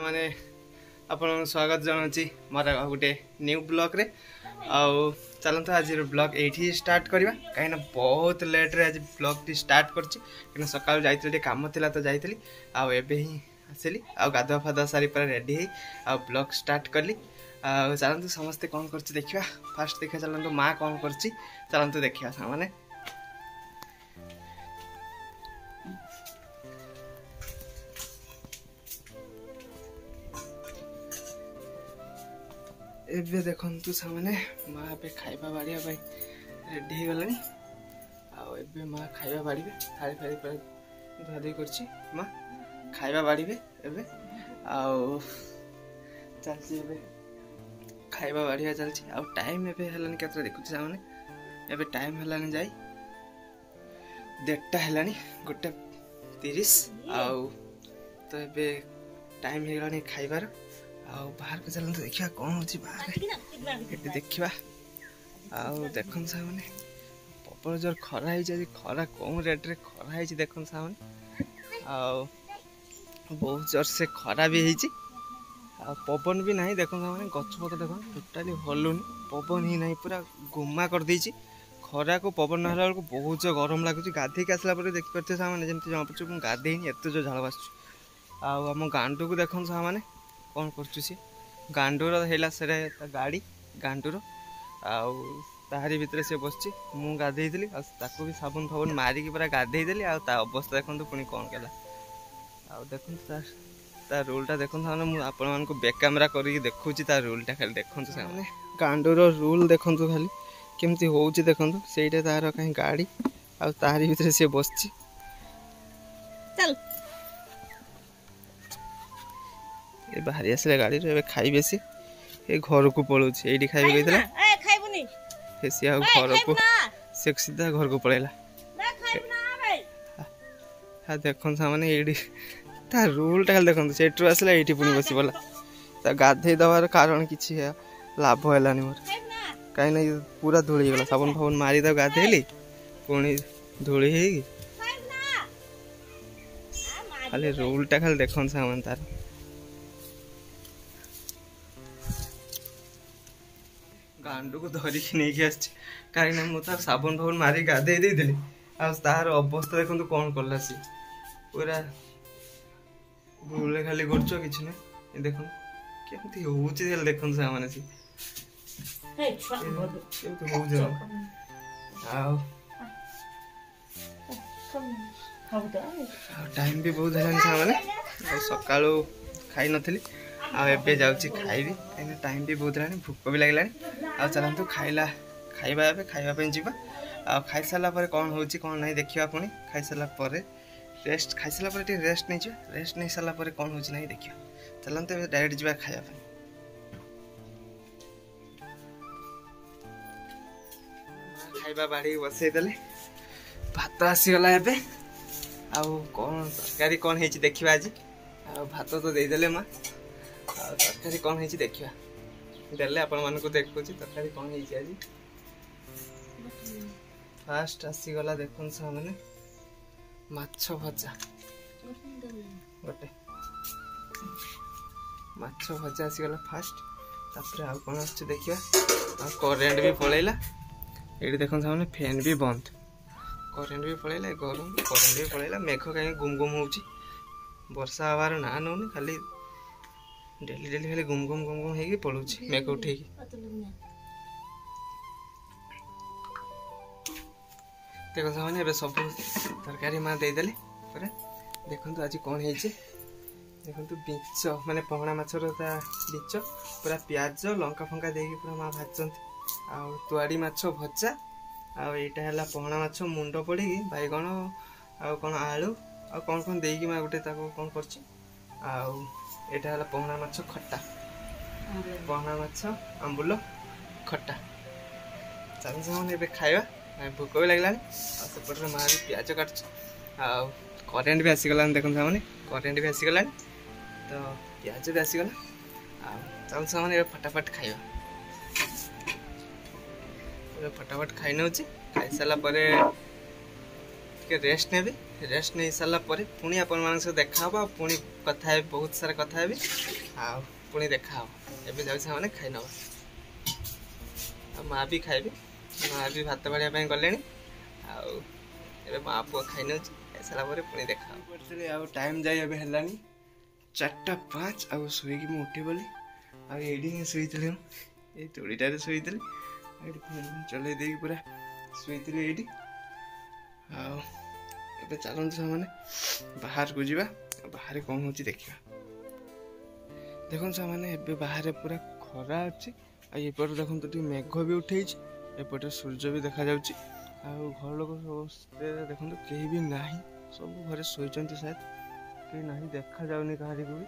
मैंने आपन स्वागत जनाऊँगी मोर गोटे न्यू ब्लॉग रे आउ चलते आज ब्लॉग ये स्टार्ट करवा कहीं बहुत लेट रे आज ब्लॉग टी स्टार्ट कर सकाल जाइए कम थी तो जाइली आबे ही आसली आ गाधुआ फाधुआ सारी पूरा रेडी है ब्लॉग स्टार्ट कली चलतु समस्ते कौन कर देखा फास्ट देखा चलतु माँ कौन कर चलतु देखा सामने एबे देखंतु सामने माँ ए खाइबा बाड़िया रेडी हो गलानी आबे माँ खाइबा बाड़े थाली थाली पूरा धुआधुई कर माँ खाइबा बाड़े एबे आउ चलती एबे खाइबा बाड़िया चलती आउ टाइम एबे हलानी केतरा देखुछ सामने एबे टाइम हलानी जाई 1:30 हलानी 1:30 आउ तो एबे टाइम हे गलानी खाइबार आउ बाहर को चलते देखा कौन होची बाहर देखा आउ देखन सामने प्रबल जोर खरा है खरा कौन रेट रे खरा है देखन सामने आउ बहुत जोर से खरा भी है पवन भी नहीं देखो सामने गछ पत्र देख टोटाली हलुन पवन ही नहीं पूरा गुमा कर देछि खरा को पवन ना बेलू बहुत जो गरम लगुच गाधे आसला देखिपे सामने जमी जमा पड़े गाधे एत जो झाड़ बास आम गांडू को देखन सामने कौन कर गांडूर है से गाड़ी गांडूर आहारी भितर से बस मु गाधे भी साबुन फाबुन मारिकी पूरा गाधेदेली अवस्था देखो पुणी कौन कला देखो रोलटा देखो सामने मुझे आपण बैक कैमेरा करके देखा रोलटा खाली देखो सामने गांडूर रोल देखो खाली केमती हो देखो से तार कहीं गाड़ी आहारी भितर से बस ए बाहरी आसले गाड़ी रे खाइबे सी ए घर को पळौ छी एडी खाइबे कहितला ए खाइबुनी हे सी आ घर को से सीधा घर को पळेला ना खाइबना बे हा देखन सामने एडी ता रूल टा देखन सेट्रो आसला एठी पुनी बसी बोला ता गाधे दवार कारण किछि लाभ हैलानी मोर काई नै पूरा धुळी गेला साबुन फाबुन मारी दा गाधेली पुनी धुळी हेगी खाली रूल टा खाली देखन सामने तार गांडू को धरिकी नहीं कहीं मुझे साबुन फाबुन मारी गाधे देली तार अवस्था देखो कौन कला सी पूरा भूल खाली कर कि देख केमती हो देखो सामने सी टाइम भी बहुत है सामने सका खाई नी आबे जाऊँगी खाइबी कहीं टाइम भी बहुत है भूक भी लगे आ चलतु खाइला खाइबा खाइबा जीवा आ खाई सारा कौन हो कौन नहीं देखा पुणी खाई सारा रेस्ट खाई सारा रेस्ट नहीं जावा रेस्ट नहीं सारा कौन हो नहीं देखा चलते डायरेक्ट जावा खाइबा खाइबा बाड़ी बसईदे भात आसीगला एबे आउ कौन तरकारी कौन है देखा आज भात तो देदेले माँ तरकारी कौन है देखा देले आपण मान को देखु तरकारी कौन है आज फास्ट आसीगला देखन सामने माछ भजा गोटे माछ भजा आसीगला फास्ट तापर आ कौन आछ देखिया करेंट भी पळैला एडी देखन सामने फैन भी बंद करेंट भी पळैला गरम करेंट भी पळैला मेघ कहीं गुम गुम होउची वर्षा हबार ना नौनी खाली डेली डेली खाली गुम गुम होगी पड़ुची मेघ उठे देखो सामने सब तरकारी माँ देदेले देखो आज कौन है देखो बीच माने पहना माछर बीच पूरा प्याज लंका फंका देकी पूरा माँ भाजती तुआड़ी माछ भजा आईटा है पहना माछ मुंड पड़ी बैगण आ कौन आलू आ कौन कौन देकी माँ गोटे कौन कर एटा है पहना माछ खट्टा पहना माछ आंबुल खट्टा चल सामने खाइबा भोक भी लगलानी सेपटे माँ भी प्याज काट करेंट भी आसीगला देख सामने करेंट भी आसीगला तो प्याज भी आसीगला चल सामने फटाफट खाइबा फटाफट खाई नौ खाई सारा रेस्ट ने रेस्ट नहीं सारा पुणी आपण सहित देखा हम पुणी कथा है बहुत सारा कथा है पुणी देखा हम एवं जाऊँ मैंने खाई नवा माँ भी खाइबे माँ भी भात बाढ़िया गले माँ पुआ खाई नौ सारा पुणी देखा टाइम जाए अभी है 4:05 आ शोक मुझे उठे बोली आई शोई ये तोड़ीटार शोई चल दे पूरा शोई ये चलते मैंने बाहर को जावा बाहर कौन हो देखा देखो मैंने बाहर पूरा खरा अच्छे आपर देखो तो मेघ भी उठे एपटे सूर्य भी देखा जा घर लोग देखो कहीं भी ना सब घरे शोचती शायद कहीं ना देखा जाऊनी कहार को भी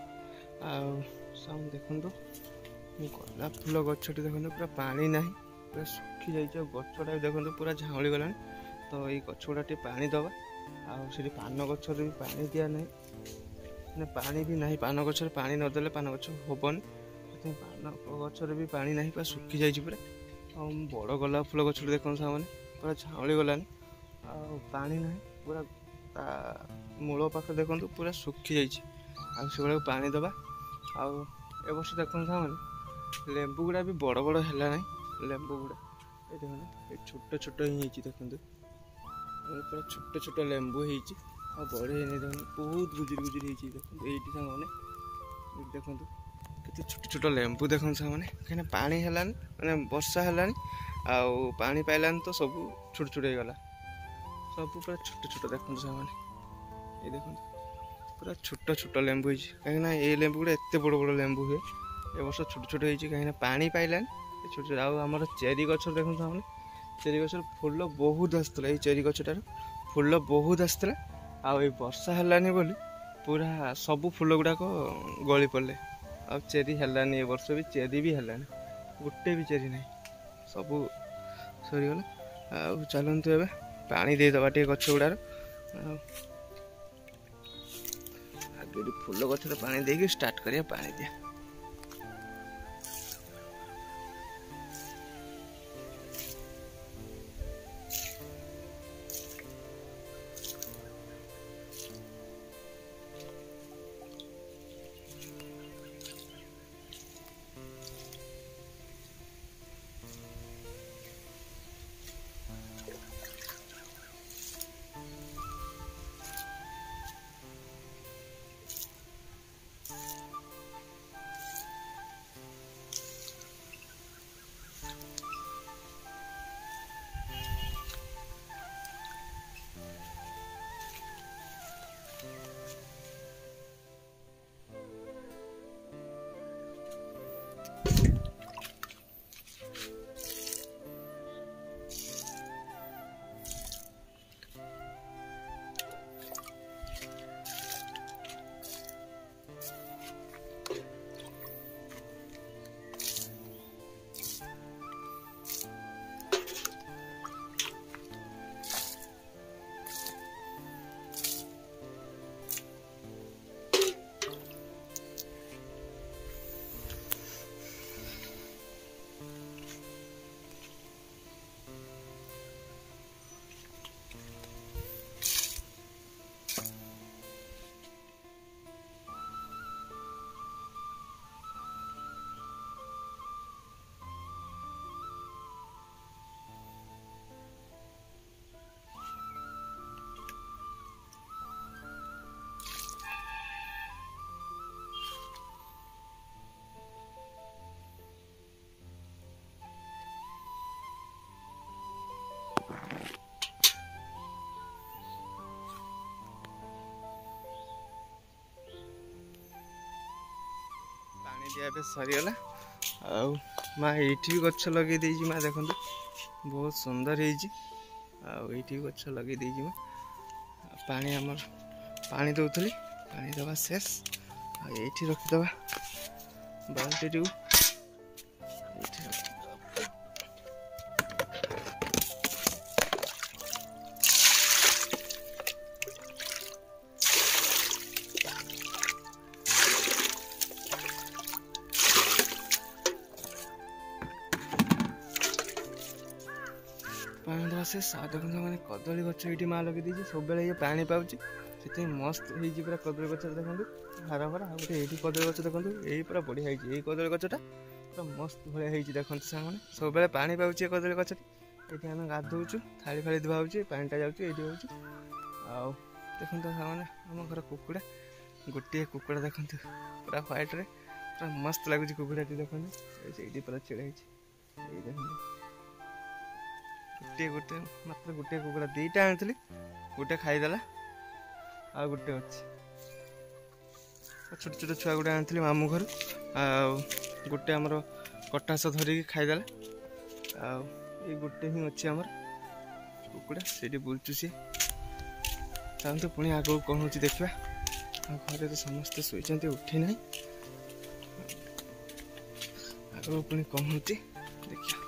आम देखो गोलाप फूल गछटी देखो पूरा पानी ना पूरा सुखी जाइए गछटा देखो पूरा झाऊली गला तो ये गछ गुड़ा पानी दबा आठ पान गचर भी पानी दिया ना पानी भी ना पान गचर पानी नदेले पान गच हेन पान गचर भी पानी ना पूरा सुखी जाइए पूरा बड़ गोलाप फूल गछ देखो मैंने पूरा झाऊली गलानी पानी ना पूरा मूल पाख देखो पूरा सुखी जाइए पानी दबा ए वर्ष देखो मैंने लेंबू गुड़ा भी बड़ बड़ है ना लेंबू गुड़ा ये देखो छोट छोट ही देखते पूरा छोट छोट लेंबू हो बड़े देखो बहुत गुजरी गुजरी देखो ये मैंने देखो के छोट छोट लेंबू देखो मैंने कहीं पानी है मैंने वर्षा है पानी पाइलान तो सब छोट छोट हो गला सब पूरा छोट छोट देखो मैंने ये देखो पूरा छोट छोट लेंबू कहीं ये लेंबू गुड़ा एत बड़ बड़ लेंबू हुए ए वर्ष छोट छोट हो कहीं पानी पाइलान छोट छोट आम चेरी गछ देखो मैंने चेरी गछ फूल बहुत आसला ये चेरी गछटार फूल बहुत आसला आई वर्षा है बोली पूरा सब फूल गुड़ाक गली पड़े आ चेरी है वर्ष भी चेरी भी है गोटे भी चेरी ना सब सरीगला चलतु ए पानी देदबा टे गछ गुड़ार आगे फूल गछर पानी देके स्टार्ट करिया पानी दिया दिया सरीगला माँ ये भी गच लगे माँ देखो बहुत सुंदर होती गच लगे माँ पानी आमर पानी दौली पानी दबा शेष ये रखीदबा बाल्टी प्रोसेस आ देखो मैंने कदली गच ये माँ लगे दीजिए सब ये पानी पाऊँगी से मस्त हो पूरा कदली गच देखो हरा भरा गोटे ये कदली गच देखो यही पूरा बढ़िया ये कदली गचटा पूरा मस्त भाया देखते सामने सब पानी पाऊँच कदली गच ये आम गाधौचु थाली फाड़ी धुआ हो पानीटा जाऊँगी ये हूँ देखते सामने आम घर कुकुड़ा गोटे कुकुड़ा देखते पूरा ह्वाइट रे पूरा मस्त लगुच कुकुड़ाटी देखते ये पूरा चिड़ाई देखते गोटे गोटे मात्र गोटे कुकुड़ा दीटा आनी गोटे खाईदेला आ गोटे अच्छे छोट छोट छुआ गुड़ा आनी मामू घर गोटे आमर कटास धरिकी खाईदेला आ गोटे ही अच्छे आमर कुकुड़ा से बुलचु सी चाहतु पुणी आग कौन हो देखा घरे तो समस्ते शोचते उठी ना आग पुणी कौन हो देखिए।